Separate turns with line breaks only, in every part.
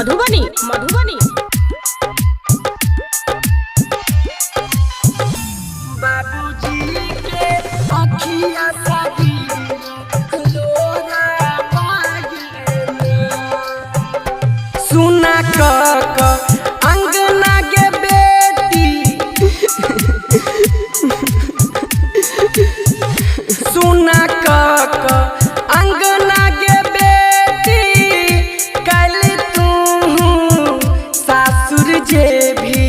मधुबनी मधुबनी।
बाबूजी के अखिया सागी लोरा पागे सुना क अंगना के बेटी सुना क अंगना के बेटी कल तू सासुर जे भी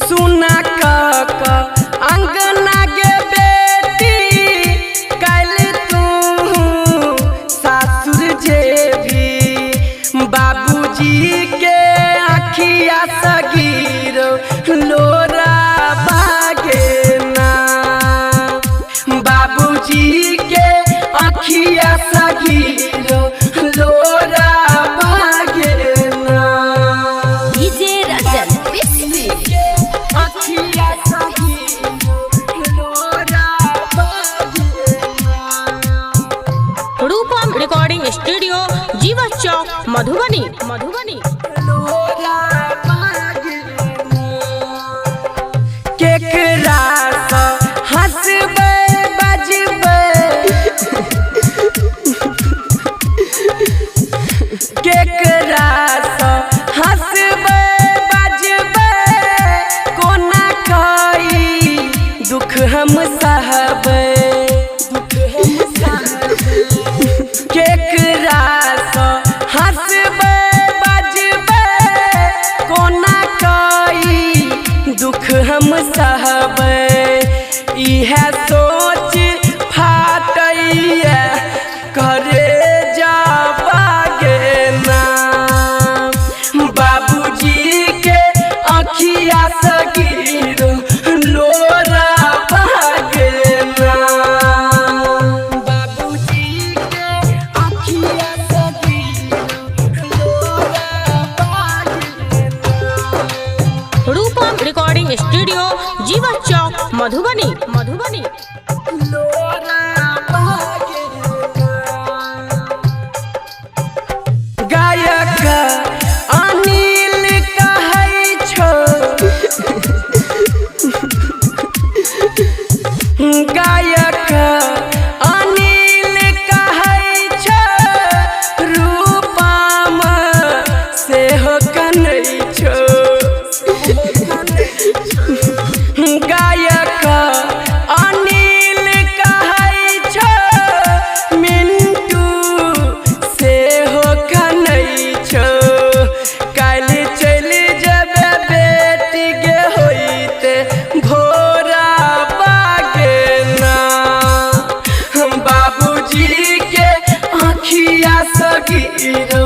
सुना क अंगना के बेटी कल तू सासुर जे भी बाबूजी के अखिया सगीर लोरा बागे ना बाबूजी के अखिया सगीर लोरा बागे ना
डीजे रजन
अखिया सगीर लोरा बागे ना
रूपम रिकॉर्डिंग स्टूडियो जीवा चौक मधुबनी मधुबनी।
केकरा सँ हंसबै बजबै केकरा सँ हंसबै बजबै कोना कई दुख हम सहबै केकरा सँ हंसबै बजबै कोना कई दुख हम सहबै इहे सोच फाटैया करे जाबागे ना बाबूजी के अखिया सगीर लोरा बागे ना बाबूजी के अखिया सगीर लोरा बागे ना
रूपम रिकॉर्डिंग स्टूडियो जीवा चौक मधुबनी मधुबनी।
गायक अनिल कहै छो गायक अनिल कहै छो रूपम सेहो कनै छो गायक अनिल कहै छो मिंटू सेहो कनै छो काल चलि जेबे बेटी गे होइते भोरा बागे ना बाबूजी के अखिया सगीर